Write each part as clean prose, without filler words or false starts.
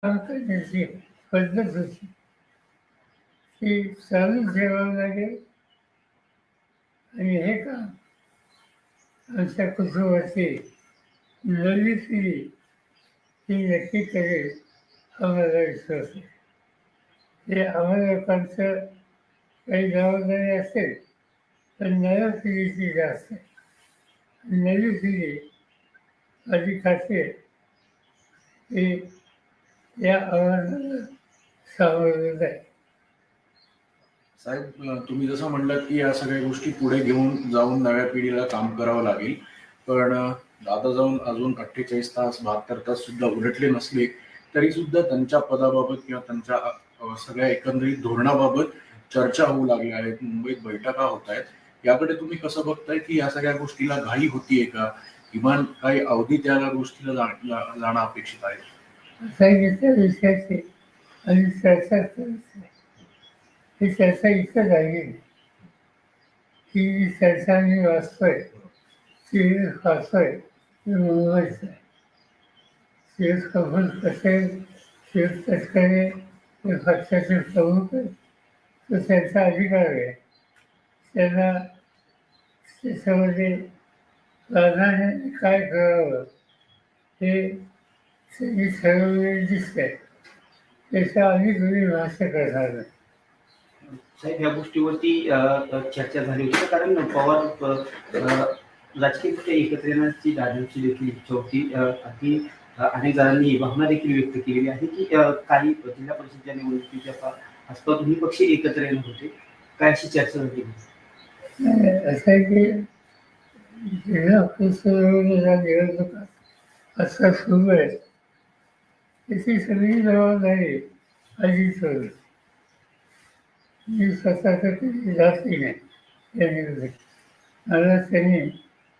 काम करण्याची पद्धत होती ती चालू ठेवावं लागेल आणि हे काम आमच्या कुटुंबाची नवी पिढी ही नक्की करेल आम्हाला विश्वास आहे. हे आम्हाला लोकांचं काही जबाबदारी असेल पण नव्या पिढीची जास्त आहे. नवी पिढी माझी खात्री आहे की या आव्हानाला सामोरं जाईल. साहेब, तुम्ही जसं म्हणलात की या सगळ्या गोष्टी पुढे घेऊन जाऊन नव्या पिढीला काम करावं लागेल, पण आता जाऊन अजून 48 तास 72 तास सुद्धा उलटले नसले तरी सुद्धा त्यांच्या पदाबाबत किंवा त्यांच्या सगळ्या एकंदरीत धोरणाबाबत चर्चा होऊ लागल्या आहेत, मुंबईत बैठका होत आहेत. याकडे तुम्ही कसं बघताय की या सगळ्या गोष्टीला घाई होतीये का, किमान काही अवधी त्या गोष्टीला जाणं अपेक्षित आहे? सांगितल्या विषयाची आणि चर्चा करायची ही चर्चा इथं झाली ही जी चर्चा मी वाचतोय ती वाचतोय ती मुंबईच आहे. शिव कबूल पटेल, शिव तटकरे हे पक्षाचे प्रमुख आहेत. तो त्यांचा अधिकार आहे. त्यांना त्याच्यामध्ये प्राधान्याने काय करावं हे त्यांनी ठरवलेले दिसतंय. त्याच्या आम्ही तुम्ही भाष्य करणार नाही. साहेब, ह्या गोष्टीवरती चर्चा झाली होती कारण पवार राजकीयदृष्ट्या एकत्र येण्याची दादांची देखील इच्छा होती. अगदी अनेक जणांनी भावना देखील व्यक्त केलेली आहे की काही जिल्हा परिषदच्या निवडणुकीच्या आसपास दोन्ही पक्ष एकत्र येणार होते. काय अशी चर्चा झाली? असं आहे की जिल्हा परिषदेच्या निवडणुका आता सुरू आहेत त्याची सगळी जबाबदारी अजित होईल. मी स्वतःचं कधी जाती नाही या निवडणुकीत. मला त्यांनी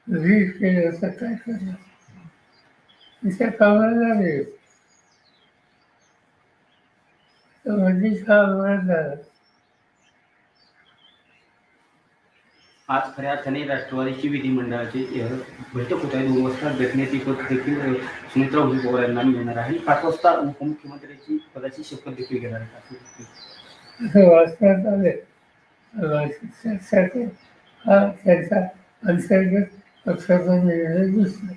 रीड केलं असं काय करणार तिच्या कामाला लागेल. मध्येच हा अपघात झाला. आज खऱ्या अर्थाने राष्ट्रवादीची विधिमंडळाची बैठक होत आहे. 2 वाजता घटनेची पद देखील सुमित्रा उभी पवार यांना मिळणार आहे आणि 5 वाजता उपमुख्यमंत्र्यांची पदाची शपथ देखील घेणार आहे. असं वाचण्यात आले हा त्यांचा अंतर्गत पक्षाचा निर्णय दिसतो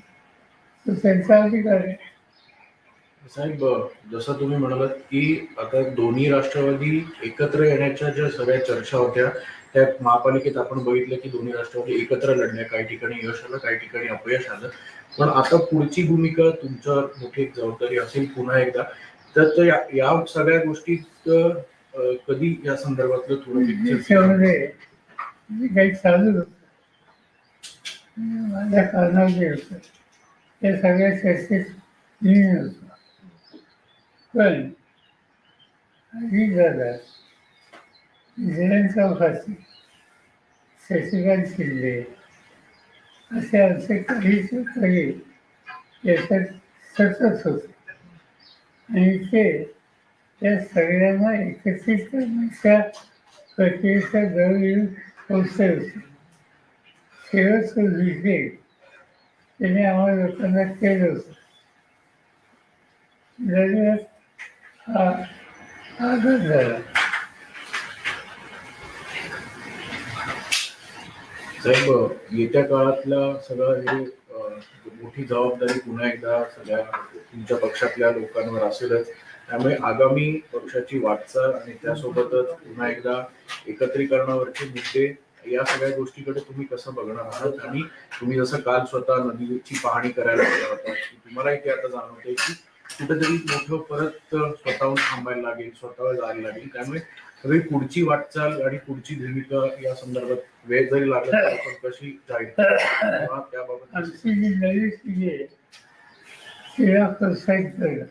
तो त्यांचा अधिकार आहे. साहेब, जसं तुम्ही म्हणालात की आता दोन्ही राष्ट्रवादी एकत्र येण्याच्या ज्या सगळ्या चर्चा होत्या त्या महापालिकेत आपण बघितलं की दोन्ही राष्ट्रवादी एकत्र लढल्या. काही ठिकाणी यश आलं, काही ठिकाणी अपयश आलं. पण आता पुढची भूमिका तुमच्यावर मोठी जबाबदारी असेल पुन्हा एकदा. तर या सगळ्या गोष्टीत कधी या संदर्भातलं थोडं त्याच्यामध्ये काही चालू होतं माझ्या कानावर जे होतं त्या सगळ्या चर्चेत मी होतो. पण ही दादा जयंत चौकासी, शशिकांत शिंदे असे आमचे काही काही याच्यात सतत होते आणि ते त्या सगळ्यांना एकत्रित करण्याच्या प्रक्रियेचा जवळ येऊन पोचले होते. शेवटचं विषय त्याने आम्हाला लोकांना केलं होतं. दरम्यान हा आघात झाला. साहेब, येत्या काळातला सगळं हे मोठी जबाबदारी पुन्हा एकदा सगळ्या तुमच्या पक्षातल्या लोकांवर असेलच. त्यामुळे आगामी पक्षाची वाटचाल आणि त्यासोबतच पुन्हा एकदा एकत्रीकरणावरचे मुद्दे या सगळ्या गोष्टीकडे तुम्ही कसं बघणार आहात? आणि तुम्ही जसं काल स्वतः नदीची पाहणी करायला गेला होता तुम्हालाही ते आता जाणवतंय की कुठेतरी मोठं परत स्वतःहून थांबायला लागेल, स्वतःवर जायला लागेल. त्यामुळे सगळी पुढची वाटचाल आणि पुढची भूमिका या संदर्भात वेळ जरी लागला तरी पण कशी जाईल त्याबाबत आमची जी नवी पिढी आहे तिला प्रोत्साहित करणं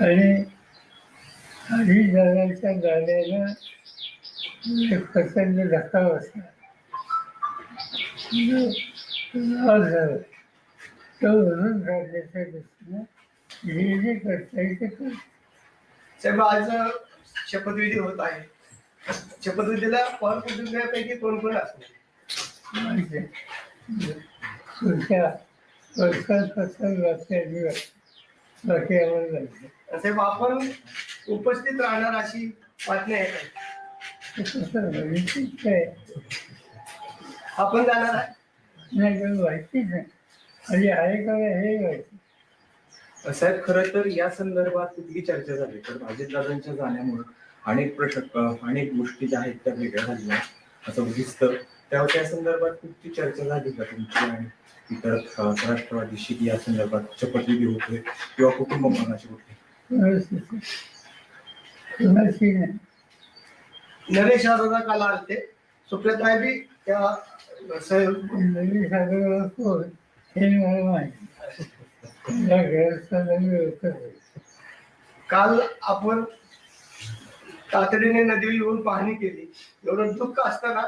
आणि आधी दादाच्या गाण्याला एक प्रचंड धक्का बसला झालं तो भरून काढण्याच्या दृष्टीनं जे जे करता येईल ते करतो. साहेब, आज शपथविधी होत आहे. शपथविधीला पवार कुटुंबियांपैकी कोण कोण असणार? पुढच्या वर्षांपासून वाचल्या दिवस बाकी आम्हाला जायचं. साहेब आपण उपस्थित राहणार अशी बातमी आहे का? ते कसं माहितीच काय आपण जाणार आहे? नाही काही माहितीच नाही. आणि आहे का हे माहिती. साहेब खरं तर या संदर्भात कुठली चर्चा झाली तर अजितदादांच्या जाण्यामुळे अनेक गोष्टी ज्या आहेत त्या वेगळ्या झाल्या असं दिसतं. त्या संदर्भात कुठली चर्चा झाली का तुमची आणि इतर राष्ट्रवादीशी या संदर्भात शपथविधी होतोय किंवा कुटुंब मनाची कुठली? कुणाची नाही. नरेश अरोरा काल आलते, सुप्रियाताई बी त्या साहेब नवीन सागर कोण हे मला माहिती. या घराचा नवीन होतं. काल आपण तातडीने नदीवर येऊन पाहणी केली. एवढं दुःख असताना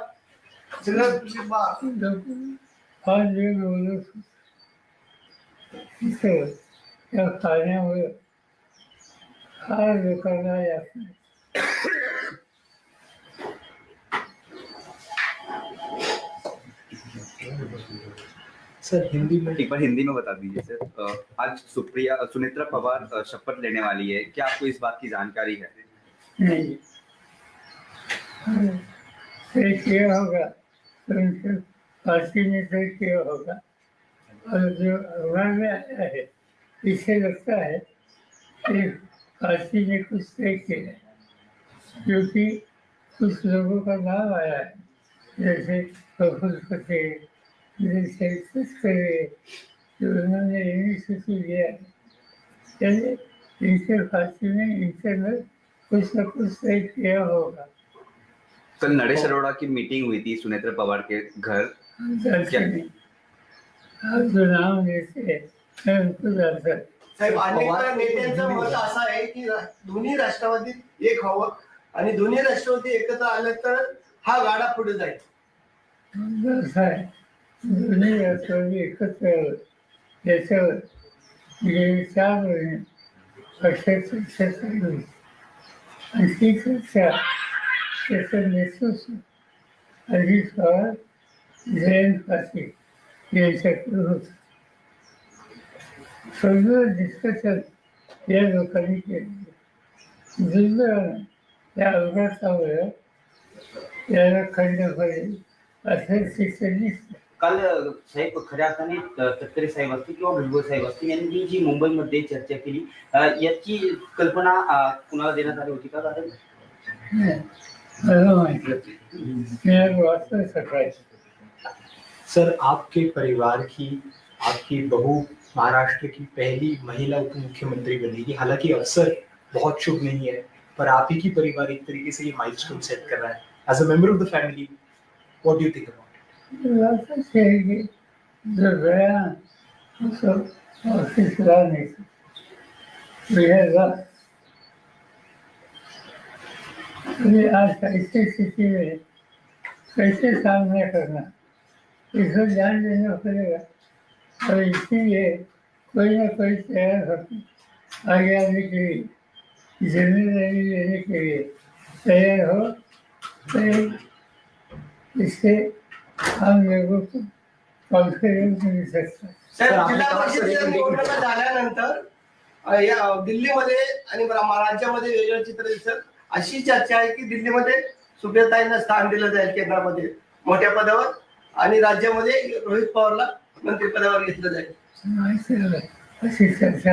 सगळं फार वेळ बोलत होतो. तिथं त्या पाण्यामुळे फार लोकांना यातना. सर हिंदी में एक बार हिंदी में बता दीजिए सर। आज सुनेत्रा पवार शपथ लेने वाली है, क्या आपको इस बात की जानकारी है? नहीं तय किया होगा तो उनके पार्टी ने तय किया होगा। और जो अखबार में आया है इससे लगता है कि पार्टी ने कुछ तय किया है, क्योंकि कुछ लोगों का नाम आया है जैसे प्रफुल्ल पटेल, जैसे तस्करे जो उन्होंने इनिशिएटिव लिया है। यानी इनके पार्टी ने इंटरनल कुछ न कुछ तय किया होगा। कल नरेश अरोड़ा की मीटिंग हुई थी सुनेत्रा पवार के घर। जानते नहीं, आप जो नाम लेते हैं मैं उनको जानता हूं। साहेब अनेक नेत्यांचं मत असं आहे की दोन्ही राष्ट्रवादीत एक हवं आणि दोन्ही राष्ट्रवादी एकत्र आलं तर हा गाडा पुढे जाईल. असं आहे, दोन्ही राष्ट्रवादी एकत्र यावं याच्यावर गेली 4 महिने पक्षात चर्चा चालू होती. आणि ती चर्चा त्याचं नेतृत्व अजित पवार, जयंत पाटील यांच्याकडे होतं. सगळं डिस्कशन या लोकांनी केलं. दुर्दैवानं त्या अपघातामुळे याला खंड पडेल असं शिक्षण दिसतं. काल साहेब खऱ्या अर्थाने तटकरे साहेब असतील किंवा भुजबळ साहेब असतील यांनी जी मुंबईमध्ये चर्चा केली याची कल्पना कुणाला देण्यात आली होती का? कारण मला माहिती मी वाचलं सकाळी. सर आपके परिवार की आपकी बहू महाराष्ट्र की पहली महिला उप मुख्यमंत्री बनेगी। हालांकि अवसर बहुत शुभ नहीं है, पर आप ही की परिवार एक तरीके से ये माइलस्टोन सेट कर रहा है। As a member of the family, what do you think about it? असंच आहे की जो गया उसको ऑफिसला नहीं रहेगा। अभी आज ऐसी स्थिति में कैसे सामना करना इसको ध्यान देना पड़ेगा। और इसीलिए कोई ना कोई तैयार होकर आगे आने के लिए, जिम्मेदारी लेने के लिए तैयार हो, तो इससे हम लोगों को कॉन्फिडेंस मिल सकता है। साहेब जिल्हा परिषदेच्या निवडणुका झाल्यानंतर या दिल्लीमध्ये आणि राज्यामध्ये वेगळं चित्र दिसत. अशी चर्चा आहे की दिल्लीमध्ये सुप्रियाताईंना स्थान दिलं जाईल केंद्रामध्ये मोठ्या पदावर आणि राज्यामध्ये रोहित पवारला मंत्रिपदावर घेतलं जाईल. अशी चर्चा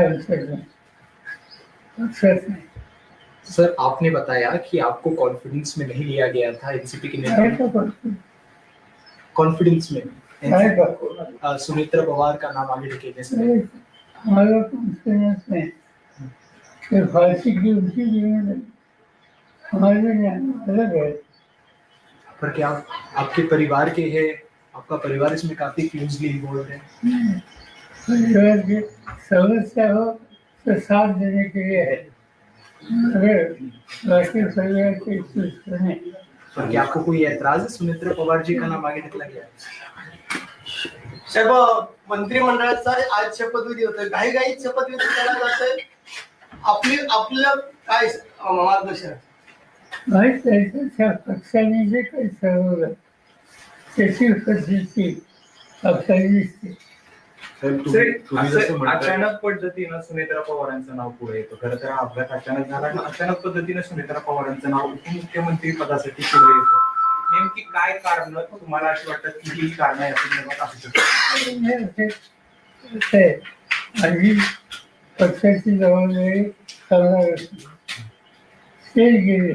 सर आपने बताया कि आपको कॉन्फिडेंस में नहीं लिया गया था एनसीपी के नेता। कॉन्फिडेंस में सुनेत्रा पवार का नाम आगे ढकेलने से हमारा कॉन्फिडेंस में फांसी की उनकी जिम्मेदारी हमारे अलग है। पर क्या आपके परिवार के हैं, आपका परिवार इसमें काफी क्लोजली इन्वॉल्व है? परिवार की समस्या हो तो साथ देने के लिए है, अगर बाकी परिवार के सुने। पर क्या आपको कोई ऐतराज है सुनेत्रा पवार जी का नाम आगे निकला गया? साहेब मंत्रिमंडळाचा आज शपथविधी होतोय, घाईघाईत शपथविधी केला जातोय. आपलं काय मार्गदर्शन? माहीत आहे त्या पक्षाने जे काही ठरवलं त्याची पद्धती आपल्याला दिसते. साहेब तुम्ही जसं असं म्हणताय अचानक पद्धतीनं सुनेत्रा पवारांचं नाव पुढे येतं. खरं तर हा अपघात अचानक झाला आणि अचानक पद्धतीनं सुनेत्रा पवारांचं नाव उपमुख्यमंत्री पदासाठी पुढे येतं. नेमकी काय कारण तुम्हाला अशी वाटतात की ही कारण या संदर्भात असू शकतात? आणि पक्षाची जबाबदारी करणार असते ते गेले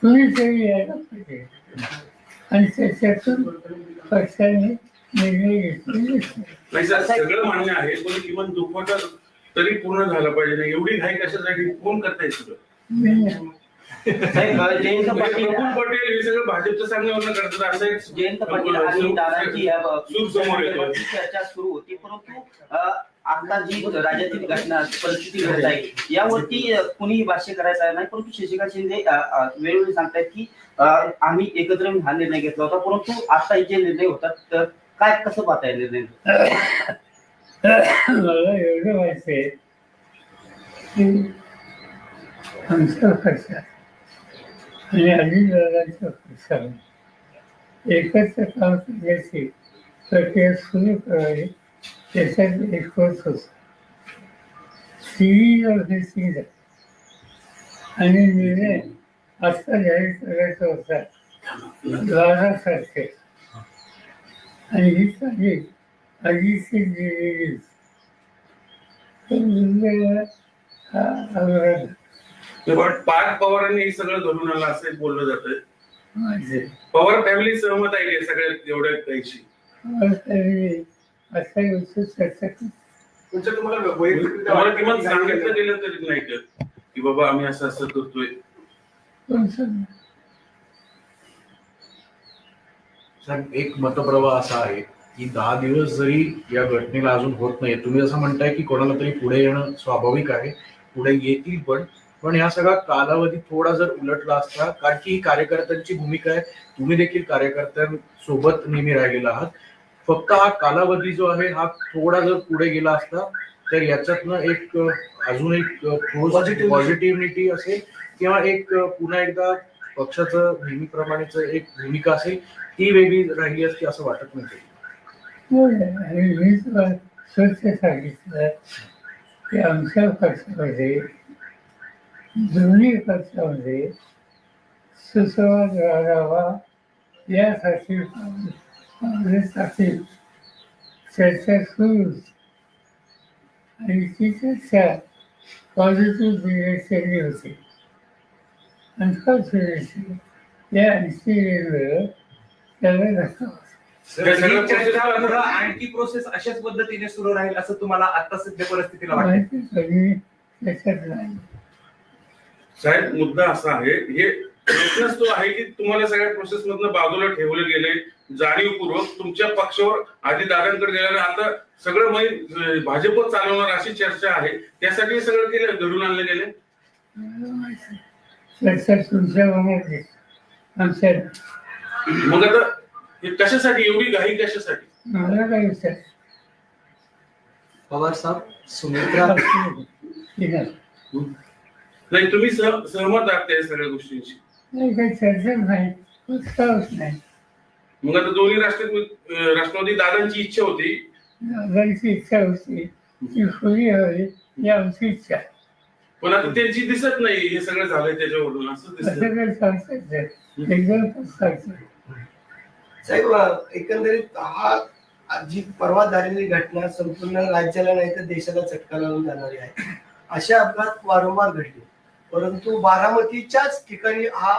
कुणीतरी यायला पाहिजे आणि त्याच्यातून पक्षाने निर्णय घेतलेले असते. नाही सर, सगळं मान्य आहे, पण किमान दुखवटा तरी पूर्ण झाला पाहिजे. नाही एवढी घाई कशासाठी? कोण करताय सगळं? मी नाही. साहेब जयंत पाटील प्रफुल्ल पटेल हे सगळं भाजपच्या सांगण्यावरून करतात असं एक जयंत पाटील आणि दादांची या सूर समोर येतोय. चर्चा सुरू होती, परंतु आता जी राज्यातील घटना परिस्थिती घडत आहे यावरती कुणीही भाष्य करायचं नाही. परंतु शशिकांत शिंदे वेळोवेळी सांगतायत की आम्ही एकत्र येऊन हा निर्णय घेतला होता, परंतु आता जे निर्णय होतात तर काय कसं पाहताय निर्णय? मला एवढं माहिती आहे की आमच्या पक्षात आणि अजितदादांच्या पक्षाने एकत्र काम करण्याची प्रक्रिया सुरू करावी त्याच्यात एक होत होता. सिरीज ऑफ दिस आणि निर्णय आत्ता जाहीर करायचा होता 12 तारखेला आणि ही तारीख अजितची दिलेली पण पार्थ पवारांनी हे सगळं घडून आलं असं बोललं जातंय. माझे पवार फॅमिली सहमत आहे का सगळ्या एवढ्या काहीशी? असा गोष्ट चर्चा करतो. तुम्हाला किमान सांगितलं गेलं तरी नाही का की बाबा आम्ही असं असं करतोय? साहेब एक मतप्रवाह असा आहे की 10 दिवस जरी या घटनेला अजून होत नाही, तुम्ही जसं म्हणताय की कोणाला तरी पुढे येणं स्वाभाविक आहे, पुढे येतील पण ह्या सगळा कालावधी थोडा जर उलटला असता, कारण की ही कार्यकर्त्यांची भूमिका आहे, तुम्ही देखील कार्यकर्त्यांसोबत नेहमी राहिलेला आहात. फक्त हा कालावधी जो आहे हा थोडा जर पुढे गेला असता तर याच्यातनं एक अजून एक पॉझिटिव्हिटी असेल किंवा एक पुन्हा एकदा पक्षाचं नेहमीप्रमाणेच एक भूमिका असेल ती वेगळी राहिली असती असं वाटत नाही. आणि मी तुला स्वच्छ सांगितलं की आमच्या पक्षामध्ये दोन्ही पक्षामध्ये सुसंवाद राहावा यासाठी काँग्रेससाठी चर्चा सुरू होती आणि ती चर्चा पॉझिटिव्ह डिरेक्शनली होती. अनफॉर्च्युनेटली या इन्सिडेंटवर त्याला धक्का बसला. ही चर्चा पुढं आणखी प्रोसेस अशाच पद्धतीने सुरू राहील असं तुम्हाला आता सध्या परिस्थितीला वाटतं? माहिती कधी त्याच्यात नाही. साहेब मुद्दा असा आहे, हे प्रश्नच तो आहे की तुम्हाला सगळ्या प्रोसेस मधनं बाजूला ठेवले गेले जाणीवपूर्वक तुमच्या पक्षावर आधी दादांकडे गेल्याने आता सगळं भाजप चालवणार अशी चर्चा आहे, त्यासाठी सगळं केलं घडून आणले गेले. चर्चा तुमच्या मनात आमच्या मग आता हे कशासाठी एवढी घाई कशासाठी? मला काय विचार पवार साहब, सुनेत्रा नाही तुम्ही सहमत आहात त्या सगळ्या गोष्टींशी? नाही, काही चर्चा नाही, उत्साहच नाही. मग आता दोन्ही राष्ट्रवादी दादांची इच्छा होती, दादांची इच्छा होती ती खुली हवी ही आमची इच्छा आहे. पण आता त्यांची दिसत नाही हे सगळं झालंय त्याच्यावरून असं दिसत. असं काही सांगता येत एकदम सांगतो. साहेब एकंदरीत हा जी परवा झालेली घटना संपूर्ण राज्याला नाही तर देशाला चटका लावून जाणारी आहे. असे अपघात वारंवार घडले, परंतु बारामतीच्याच ठिकाणी हा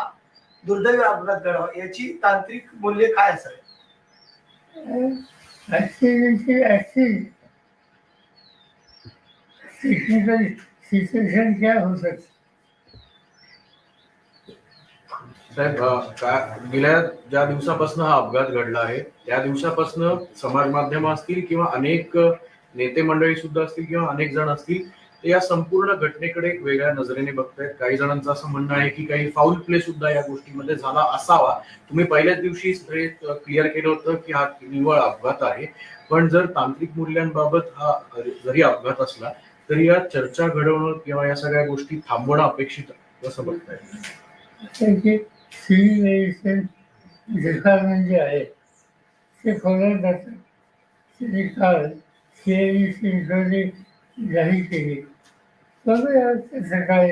दुर्दैवी अपघात घडावा याची तांत्रिक मूल्य काय असावे? टेक्निकल सिच्युएशन क्या हो सकती? साहेब गेल्या ज्या दिवसापासून हा अपघात घडला आहे त्या दिवसापासून समाज माध्यम असतील किंवा अनेक नेते मंडळी सुद्धा असतील किंवा अनेक जण असतील ते या संपूर्ण घटनेकडे एक वेगळ्या नजरेने बघतायत. काही जणांचं असं म्हणणं आहे की काही फाऊल प्ले सुद्धा या गोष्टीमध्ये झाला असावा. तुम्ही पहिल्याच दिवशी क्लिअर केलं होतं की हा निव्वळ अपघात आहे, पण जर तांत्रिक मूल्यांबाबत हा जरी अपघात असला तरी या चर्चा घडवणं किंवा या सगळ्या गोष्टी थांबवणं अपेक्षित आहे असं बघताय. सिव्हिलायझेशन डिपार्टमेंट जे आहे ते खोल्यात जातात. त्यांनी काल CID शिंदे जाहीर केली. बघूया कसं काय.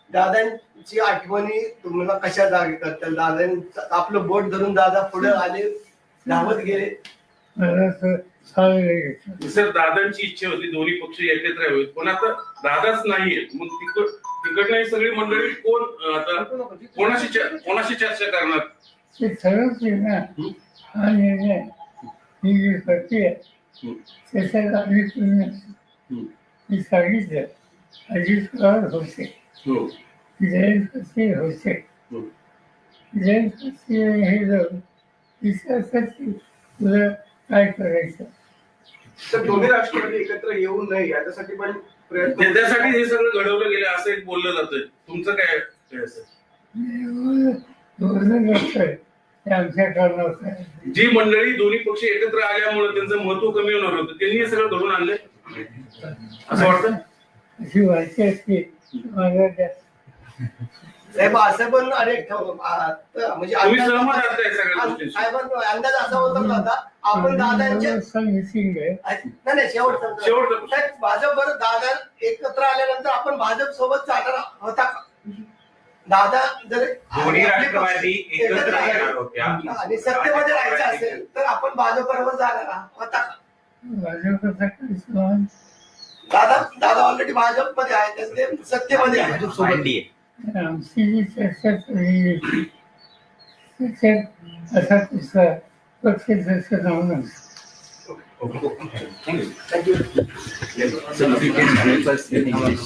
दादांची आठवणी तुम्हाला कशा जागी करतात? दादांचं आपलं बोट धरून दादा पुढे आले, धावत गेले. मला तर चांगलं लागलं. सर दादांची इच्छा होती दोन्ही पक्ष एकत्र यावेत, पण आता दादाच नाहीये. मग तिकडनं ही सगळी मंडळी कोण आता कोणाशी चर्चा करणार? ते ठरवते ना. हा निर्णय ही जी प्रक्रिया त्याच्यात आम्ही मी सांगितलं. अजित पवार होते, हो. जयंत पाटील होते. जयंत पाटील हे जाऊन विचारतात तुला काय करायचं. तर दोन्ही राष्ट्रवादी एकत्र येऊ नये याच्यासाठी पण प्रयत्न. त्यासाठी हे सगळं घडवलं गेलं असं एक बोललं जातंय. तुमचं काय असं? बोलणं नसतंय ते आमच्या कारणावर. जी मंडळी दोन्ही पक्ष एकत्र आल्यामुळे त्यांचं महत्व कमी होणार होतं, त्यांनी हे सगळं घडून आणलंय असं वाटतं. अशी माहिती असते मला त्या साहेब असं पण अनेक म्हणजे तुम्ही सहमत आहात या सगळ्या गोष्टींशी? साहेबांचा अंदाज असा होता ना आता आपण दादांच्या मिसिंग आहे. नाही शेवटचा शेवटचं. साहेब भाजप बरोबर दादा एकत्र आल्यानंतर आपण भाजप सोबत चालणार होता का? दादा जर दोन्ही राष्ट्रवादी एकत्र येणार होत्या आणि सत्तेमध्ये राहायचं असेल तर आपण भाजप बरोबर जाणार होता का? भाजपचा काही सवाल दादा ऑलरेडी भाजप मध्ये आहे, ते सत्तेमध्ये आहे. आमची जी चर्चा झालेली त्याच्यात असा कुठला पक्ष त्याचं नाव नसतं. Thank you. So if you can help us in English.